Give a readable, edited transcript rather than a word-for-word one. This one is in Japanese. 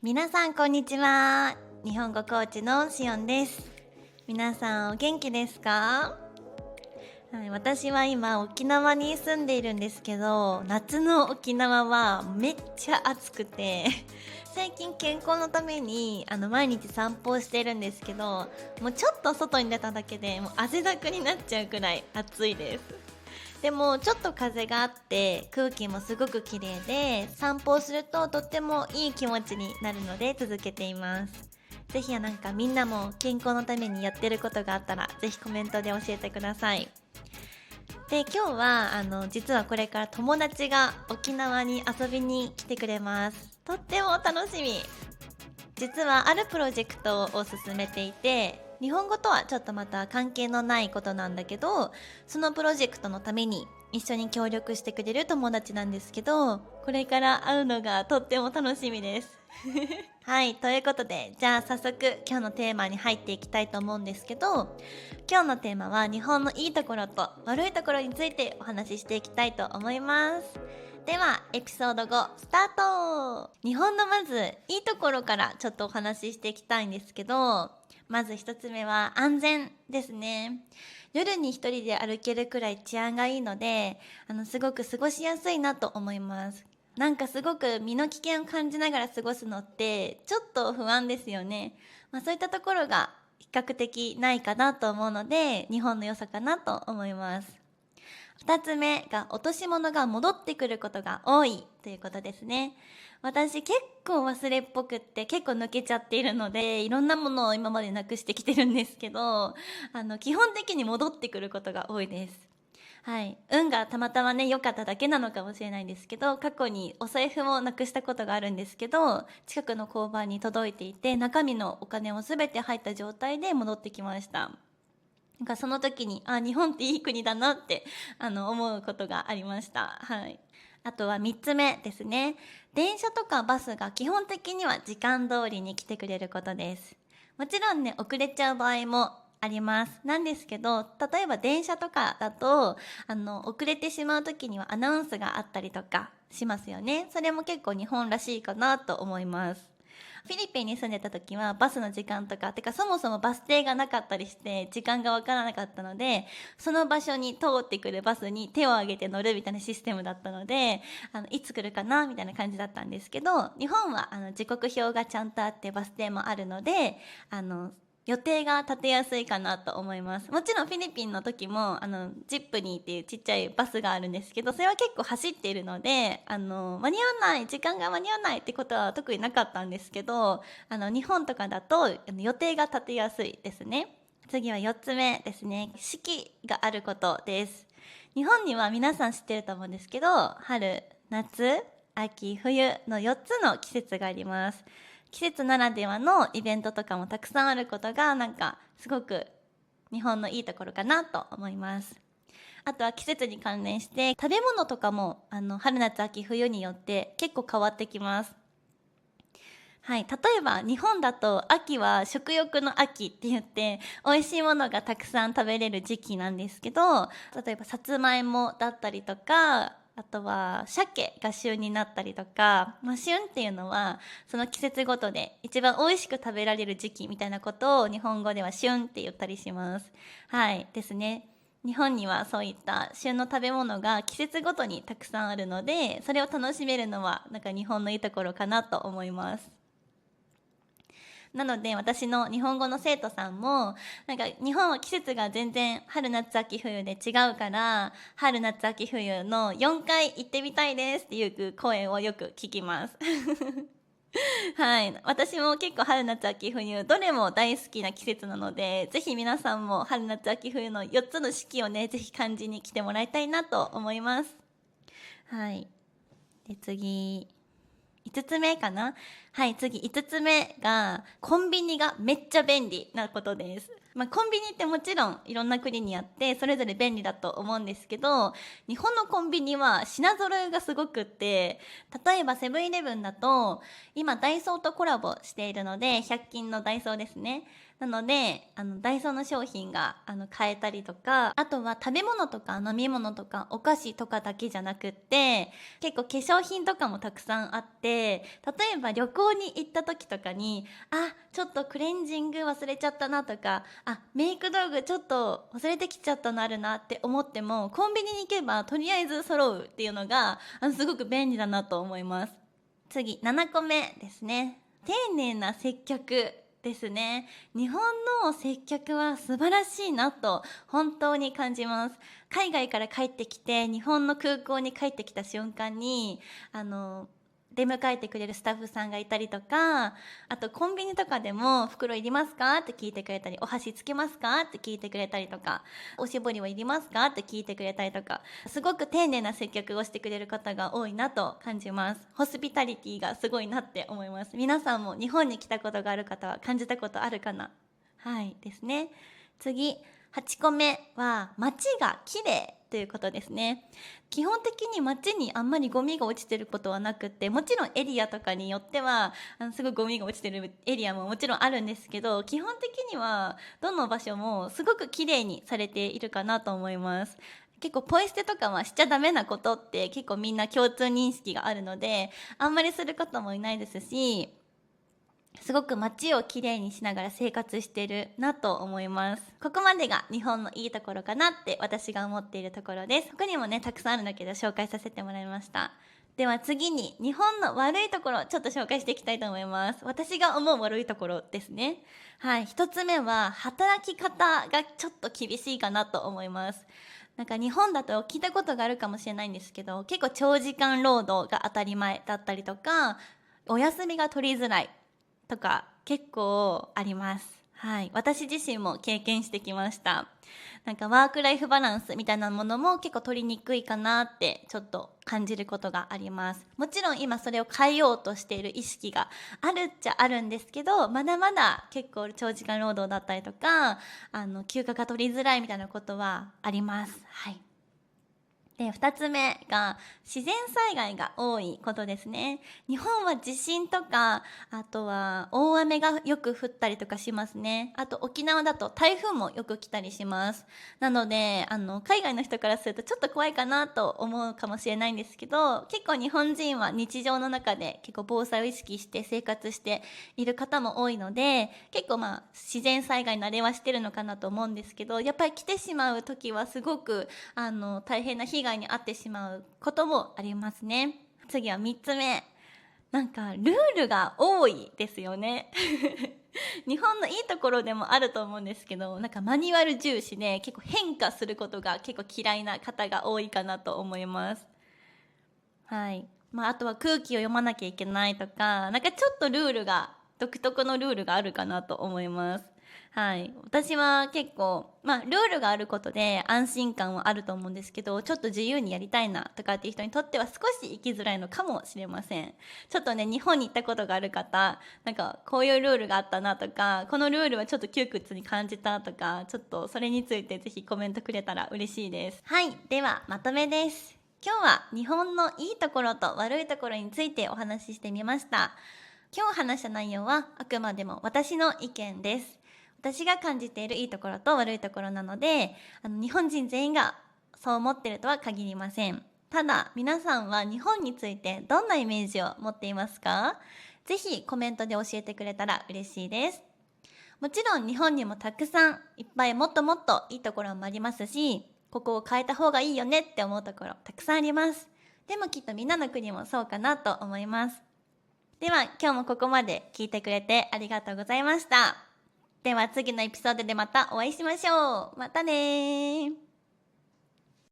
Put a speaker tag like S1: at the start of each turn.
S1: 皆さんこんにちは。日本語コーチのしおんです。皆さんお元気ですか？はい、私は今沖縄に住んでいるんですけど、夏の沖縄はめっちゃ暑くて最近健康のために毎日散歩をしているんですけど、もうちょっと外に出ただけでもう汗だくになっちゃうくらい暑いです。でもちょっと風があって空気もすごく綺麗で、散歩をするととってもいい気持ちになるので続けています。ぜひなんかみんなも健康のためにやってることがあったらぜひコメントで教えてください。で、今日は実はこれから友達が沖縄に遊びに来てくれます。とっても楽しみ。実はあるプロジェクトを進めていて、日本語とはちょっとまた関係のないことなんだけど、そのプロジェクトのために一緒に協力してくれる友達なんですけど、これから会うのがとっても楽しみですはい、ということで、じゃあ早速今日のテーマに入っていきたいと思うんですけど、今日のテーマは日本のいいところと悪いところについてお話ししていきたいと思います。ではエピソード5スタート。日本のまずいいところからちょっとお話ししていきたいんですけど、まず一つ目は安全ですね。夜に一人で歩けるくらい治安がいいので、すごく過ごしやすいなと思います。なんかすごく身の危険を感じながら過ごすのってちょっと不安ですよね。そういったところが比較的ないかなと思うので、日本の良さかなと思います。2つ目が落とし物が戻ってくることが多いということですね。私結構忘れっぽくって結構抜けちゃっているので、いろんなものを今までなくしてきてるんですけど、基本的に戻ってくることが多いです。はい、運がたまたまね良かっただけなのかもしれないんですけど、過去にお財布もなくしたことがあるんですけど、近くの交番に届いていて中身のお金も全て入った状態で戻ってきました。なんかその時に日本っていい国だなって思うことがありました。はい。あとは3つ目ですね。電車とかバスが基本的には時間通りに来てくれることです。もちろんね遅れちゃう場合もあります。なんですけど、例えば電車とかだと遅れてしまう時にはアナウンスがあったりとかしますよね。それも結構日本らしいかなと思います。フィリピンに住んでた時はバスの時間とかてかそもそもバス停がなかったりして時間がわからなかったので、その場所に通ってくるバスに手を挙げて乗るみたいなシステムだったので、いつ来るかなみたいな感じだったんですけど、日本は時刻表がちゃんとあってバス停もあるので、予定が立てやすいかなと思います。もちろんフィリピンの時もジップニーっていうちっちゃいバスがあるんですけど、それは結構走っているので間に合わない時間が間に合わないってことは特になかったんですけど、日本とかだと予定が立てやすいですね。次は4つ目ですね。四季があることです。日本には皆さん知ってると思うんですけど、春、夏、秋、冬の4つの季節があります。季節ならではのイベントとかもたくさんあることがなんかすごく日本のいいところかなと思います。あとは季節に関連して食べ物とかも春夏秋冬によって結構変わってきます。はい、例えば日本だと秋は食欲の秋って言って美味しいものがたくさん食べれる時期なんですけど、例えばさつまいもだったりとか、あとは鮭が旬になったりとか、旬っていうのはその季節ごとで一番美味しく食べられる時期みたいなことを日本語では旬って言ったりします。はいですね。日本にはそういった旬の食べ物が季節ごとにたくさんあるので、それを楽しめるのはなんか日本のいいところかなと思います。なので私の日本語の生徒さんもなんか日本は季節が全然春夏秋冬で違うから、春夏秋冬の4回行ってみたいですっていう声をよく聞きますはい、私も結構春夏秋冬どれも大好きな季節なので、ぜひ皆さんも春夏秋冬の4つの四季をね、ぜひ感じに来てもらいたいなと思います。はい。で次5つ目かな。はい、次5つ目がコンビニがめっちゃ便利なことです。コンビニってもちろんいろんな国にあってそれぞれ便利だと思うんですけど、日本のコンビニは品揃えがすごくって、例えばセブンイレブンだと今ダイソーとコラボしているので、100均のダイソーですね。なのでダイソーの商品が買えたりとか、あとは食べ物とか飲み物とかお菓子とかだけじゃなくって、結構化粧品とかもたくさんあって、例えば旅行行に行った時とかに、ちょっとクレンジング忘れちゃったなとか、メイク道具ちょっと忘れてきちゃったのあるなって思っても、コンビニに行けばとりあえず揃うっていうのがすごく便利だなと思います。次、7個目ですね。丁寧な接客ですね。日本の接客は素晴らしいなと本当に感じます。海外から帰ってきて日本の空港に帰ってきた瞬間に出迎えてくれるスタッフさんがいたりとか、あとコンビニとかでも袋いりますかって聞いてくれたり、お箸つけますかって聞いてくれたりとか、おしぼりはいりますかって聞いてくれたりとか、すごく丁寧な接客をしてくれる方が多いなと感じます。ホスピタリティがすごいなって思います。皆さんも日本に来たことがある方は感じたことあるかな。はいですね。次、8個目は街が綺麗ということですね。基本的に街にあんまりゴミが落ちてることはなくって、もちろんエリアとかによってはすごいゴミが落ちてるエリアももちろんあるんですけど、基本的にはどの場所もすごく綺麗にされているかなと思います。結構ポイ捨てとかはしちゃダメなことって結構みんな共通認識があるので、あんまりする方もいないですし、すごく街をきれいにしながら生活してるなと思います。ここまでが日本のいいところかなって私が思っているところです。他にもね、たくさんあるんだけど紹介させてもらいました。では次に日本の悪いところちょっと紹介していきたいと思います。私が思う悪いところですね。はい、一つ目は働き方がちょっと厳しいかなと思います。なんか日本だと聞いたことがあるかもしれないんですけど、結構長時間労働が当たり前だったりとか、お休みが取りづらいとか結構あります。はい、私自身も経験してきました。なんかワークライフバランスみたいなものも結構取りにくいかなってちょっと感じることがあります。もちろん今それを変えようとしている意識があるっちゃあるんですけど、まだまだ結構長時間労働だったりとか休暇が取りづらいみたいなことはあります。はい。で、2つ目が自然災害が多いことですね。日本は地震とか、あとは大雨がよく降ったりとかしますね。あと沖縄だと台風もよく来たりします。なので海外の人からするとちょっと怖いかなと思うかもしれないんですけど、結構日本人は日常の中で結構防災を意識して生活している方も多いので、結構自然災害慣れはしてるのかなと思うんですけど、やっぱり来てしまう時はすごく大変な被害に遭ってしまうこともありますね。次は3つ目。なんかルールが多いですよね。日本のいいところでもあると思うんですけど、なんかマニュアル重視で結構変化することが結構嫌いな方が多いかなと思います。はい。あとは空気を読まなきゃいけないとか、なんかちょっと独特のルールがあるかなと思います。はい。私は結構、ルールがあることで安心感はあると思うんですけど、ちょっと自由にやりたいなとかっていう人にとっては少し生きづらいのかもしれません。ちょっとね、日本に行ったことがある方、なんかこういうルールがあったなとか、このルールはちょっと窮屈に感じたとか、ちょっとそれについてぜひコメントくれたら嬉しいです。はい。では、まとめです。今日は日本のいいところと悪いところについてお話ししてみました。今日話した内容はあくまでも私の意見です。私が感じているいいところと悪いところなので、日本人全員がそう思っているとは限りません。ただ、皆さんは日本についてどんなイメージを持っていますか？ぜひコメントで教えてくれたら嬉しいです。もちろん日本にもたくさんいっぱいもっともっといいところもありますし、ここを変えた方がいいよねって思うところたくさんあります。でもきっとみんなの国もそうかなと思います。では今日もここまで聞いてくれてありがとうございました。では次のエピソードでまたお会いしましょう。またねー。